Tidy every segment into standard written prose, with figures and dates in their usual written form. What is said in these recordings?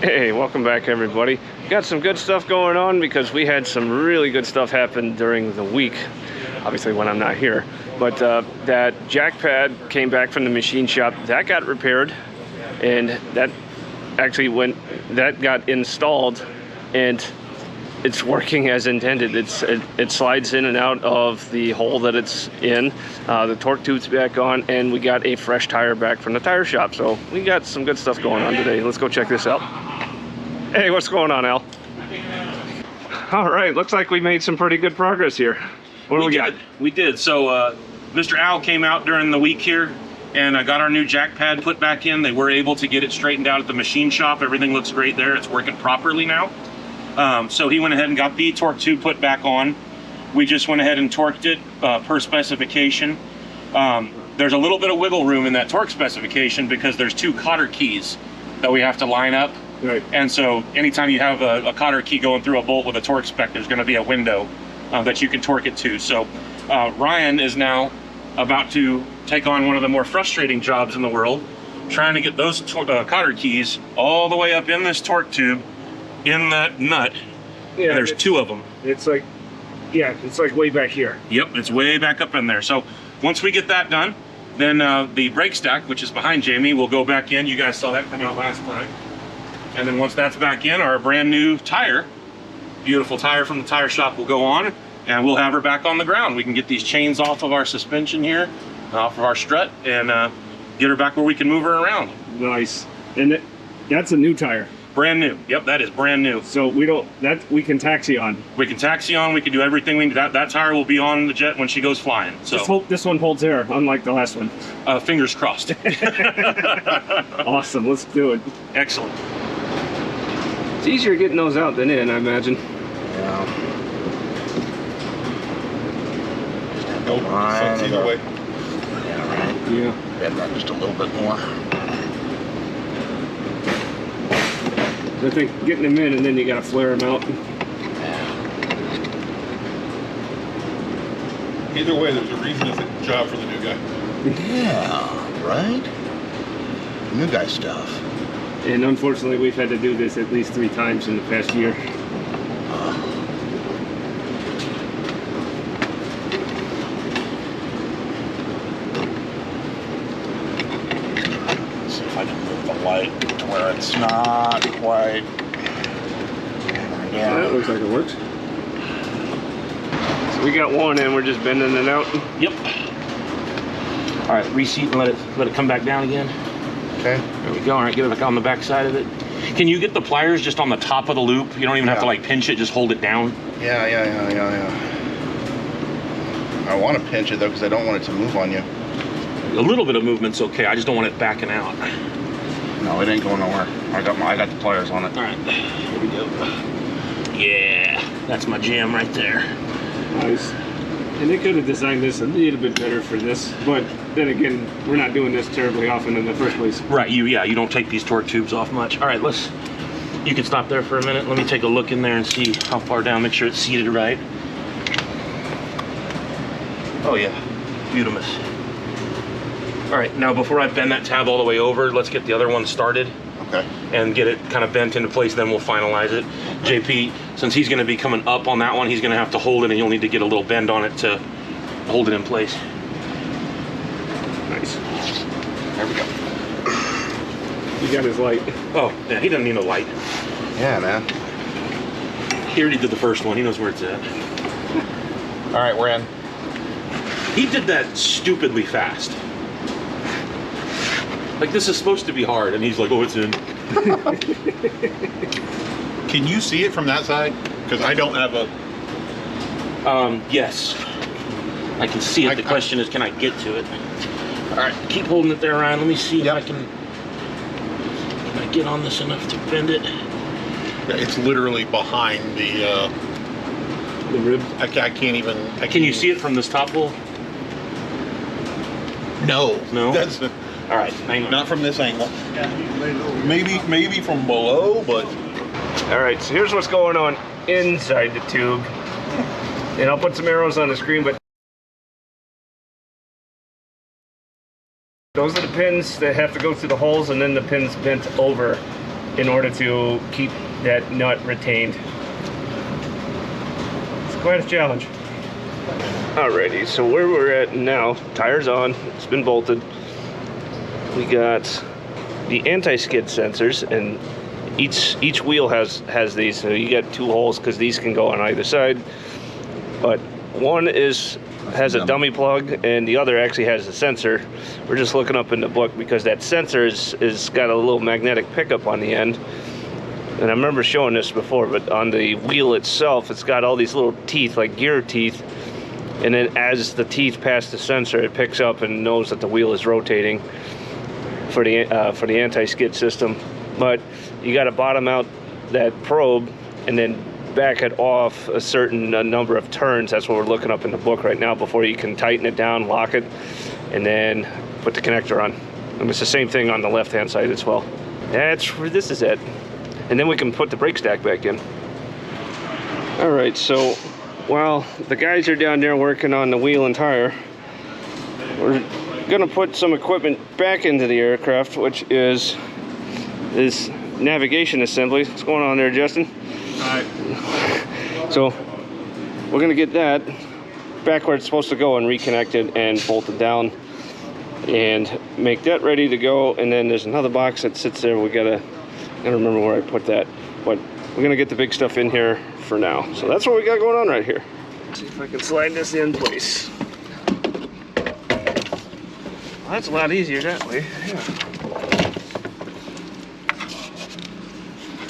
Hey, welcome back everybody. Got some good stuff going on because we had some really good stuff happen during the week, obviously when I'm not here. But that jack pad came back from the machine shop, that got repaired, and that actually that got installed, and it's working as intended. It slides in and out of the hole that it's in. The torque tube's back on, and we got a fresh tire back from the tire shop. So we got some good stuff going on today. Let's go check this out. Hey, what's going on, Al? All right, looks like we made some pretty good progress here. What do we got? We did. So Mr. Al came out during the week here and got our new jack pad put back in. They were able to get it straightened out at the machine shop. Everything looks great there. It's working properly now. So he went ahead and got the torque tube put back on. We just went ahead and torqued it per specification. There's a little bit of wiggle room in that torque specification because there's 2 cotter keys that we have to line up. Right. And so anytime you have a cotter key going through a bolt with a torque spec, there's going to be a window that you can torque it to. So Ryan is now about to take on one of the more frustrating jobs in the world, trying to get those cotter keys all the way up in this torque tube in that nut. Yeah, there's 2 of them. It's like, yeah, it's like way back here. Yep, it's way back up in there. So once we get that done, then the brake stack, which is behind Jamie, will go back in. You guys saw that come out last time. And then once that's back in, our brand new tire, beautiful tire from the tire shop, will go on, and we'll have her back on the ground. We can get these chains off of our suspension here, off of our strut, and get her back where we can move her around. Nice. And that's a new tire. Brand new. Yep, that is brand new. So we can taxi on. We can taxi on. We can do everything. That tire will be on the jet when she goes flying. So just hope this one holds air, unlike the last one. Fingers crossed. Awesome. Let's do it. Excellent. It's easier getting those out than in, I imagine. Yeah. Nope, sucks either way. Yeah, right. Yeah. Bend that just a little bit more. I think getting them in and then you gotta flare them out. Either way, there's a reason it's a job for the new guy. Yeah, right? New guy stuff. And unfortunately, we've had to do this at least 3 times in the past year. Let's see if I can move the light to where it's not quite. Yeah, that looks like it works. So we got one and we're just bending it out. Yep. All right, reseat and let it come back down again. Okay. There we go. All right, get it back on the back side of it. Can you get the pliers just on the top of the loop? You don't even have to like pinch it, just hold it down. Yeah. I want to pinch it though because I don't want it to move on you. A little bit of movement's okay. I just don't want it backing out. No, it ain't going nowhere. I got the pliers on it. All right, here we go. Yeah, that's my jam right there. Nice. And they could have designed this a little bit better for this, but then again, we're not doing this terribly often in the first place. Right, you don't take these torque tubes off much. All right, you can stop there for a minute. Let me take a look in there and see how far down, make sure it's seated right. Oh yeah, beautiful. All right, now before I bend that tab all the way over, let's get the other one started. Okay. And get it kind of bent into place, then we'll finalize it. JP, since he's going to be coming up on that one, he's going to have to hold it, and you'll need to get a little bend on it to hold it in place. Nice. There we go. He got his light. Oh, yeah, he doesn't need a light. Yeah, man. He already did the first one. He knows where it's at. All right, we're in. He did that stupidly fast. Like, this is supposed to be hard, and he's like, oh, it's in. Can you see it from that side? Because I don't have a... Yes. I can see it. The question is, can I get to it? All right, keep holding it there, Ryan. Let me see if I can I get on this enough to bend it. Yeah, it's literally behind the rib. I can't even... Can you see it from this top hole? No. No? That's... All right, hang on. Not from this angle. Maybe from below, but... All right, so here's what's going on inside the tube. And I'll put some arrows on the screen, but those are the pins that have to go through the holes, and then the pins bent over in order to keep that nut retained. It's quite a challenge. Alrighty, so where we're at now, tire's on, it's been bolted. We got the anti-skid sensors, and each wheel has these. So you got 2 holes because these can go on either side. But one has a dummy plug, and the other actually has a sensor. We're just looking up in the book because that sensor is got a little magnetic pickup on the end. And I remember showing this before, but on the wheel itself, it's got all these little teeth, like gear teeth. And then as the teeth pass the sensor, it picks up and knows that the wheel is rotating for the anti-skid system. But you got to bottom out that probe and then back it off a certain number of turns. That's what we're looking up in the book right now before you can tighten it down, lock it, and then put the connector on. And it's the same thing on the left-hand side as well. That's where this is at. And then we can put the brake stack back in. All right, so while the guys are down there working on the wheel and tire, we're gonna put some equipment back into the aircraft, which is this navigation assembly. What's going on there, Justin? All right. So we're gonna get that back where it's supposed to go and reconnect it and bolt it down and make that ready to go. And then there's another box that sits there. I gotta remember where I put that, but we're gonna get the big stuff in here for now. So that's what we got going on right here. Let's see if I can slide this in place. Well, that's a lot easier that way. Yeah.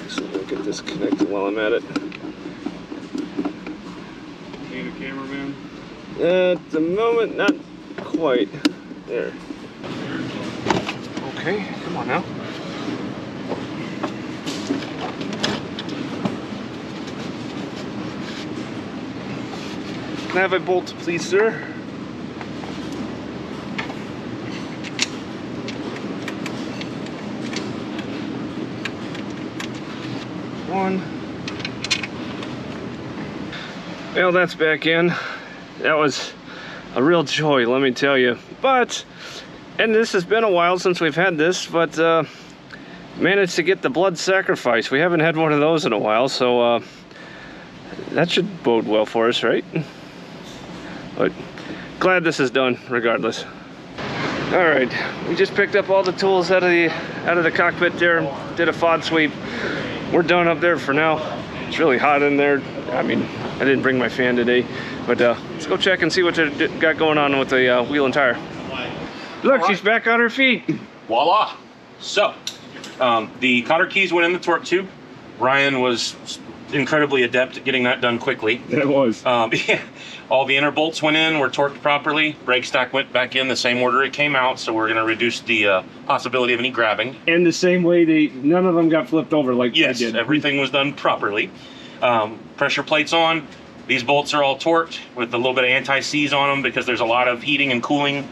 So I'll get this connected while I'm at it. Need a cameraman? At the moment, not quite. There. Okay, come on now. Can I have a bolt, please, sir? One. Well, that's back in. That was a real joy, let me tell you. And this has been a while since we've had this, but managed to get the blood sacrifice. We haven't had one of those in a while, so that should bode well for us, right? But glad this is done regardless. All right, we just picked up all the tools out of the cockpit there, did a FOD sweep. We're done up there for now. It's really hot in there. I mean, I didn't bring my fan today, but let's go check and see what they got going on with the wheel and tire. Look, she's back on her feet. Voila. So, the cotter keys went in the torque tube. Ryan was incredibly adept at getting that done quickly. It was. Yeah. All the inner bolts went in, were torqued properly. Brake stack went back in the same order it came out, so we're going to reduce the possibility of any grabbing. And the same way, none of them got flipped over like yes, they did. Everything was done properly. Pressure plates on. These bolts are all torqued with a little bit of anti-seize on them because there's a lot of heating and cooling.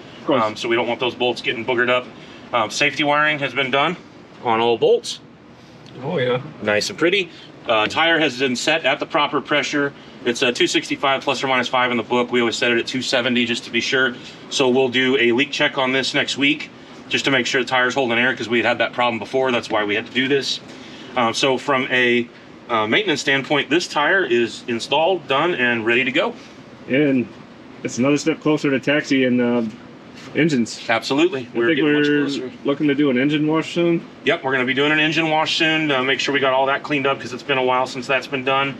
So we don't want those bolts getting boogered up. Safety wiring has been done on all bolts. Oh yeah. Nice and pretty. Tire has been set at the proper pressure. It's a 265 plus or minus 5 in the book. We always set it at 270 just to be sure. So we'll do a leak check on this next week just to make sure the tire's holding air because we had that problem before. That's why we had to do this. So from a maintenance standpoint, this tire is installed, done, and ready to go. And it's another step closer to taxi and engines. Absolutely. We're looking to do an engine wash soon. Yep, we're going to be doing an engine wash soon. Make sure we got all that cleaned up because it's been a while since that's been done.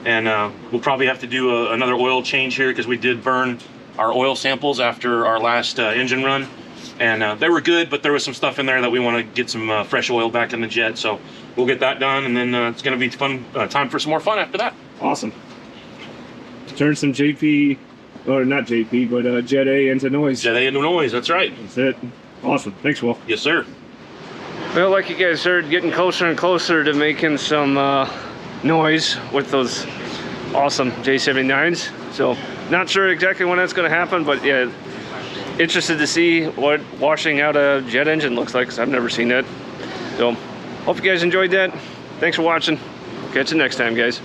And we'll probably have to do another oil change here because we did burn our oil samples after our last engine run. And they were good, but there was some stuff in there that we want to get some fresh oil back in the jet. So we'll get that done, and then it's going to be fun. Time for some more fun after that. Awesome. Turn some JP, or not JP, but Jet A into noise. Jet A into noise, that's right. That's it. Awesome. Thanks, Will. Yes, sir. Well, like you guys heard, getting closer and closer to making some noise with those awesome J79s. So, not sure exactly when that's going to happen, but yeah, interested to see what washing out a jet engine looks like, because I've never seen that. So, hope you guys enjoyed that. Thanks for watching. Catch you next time, guys.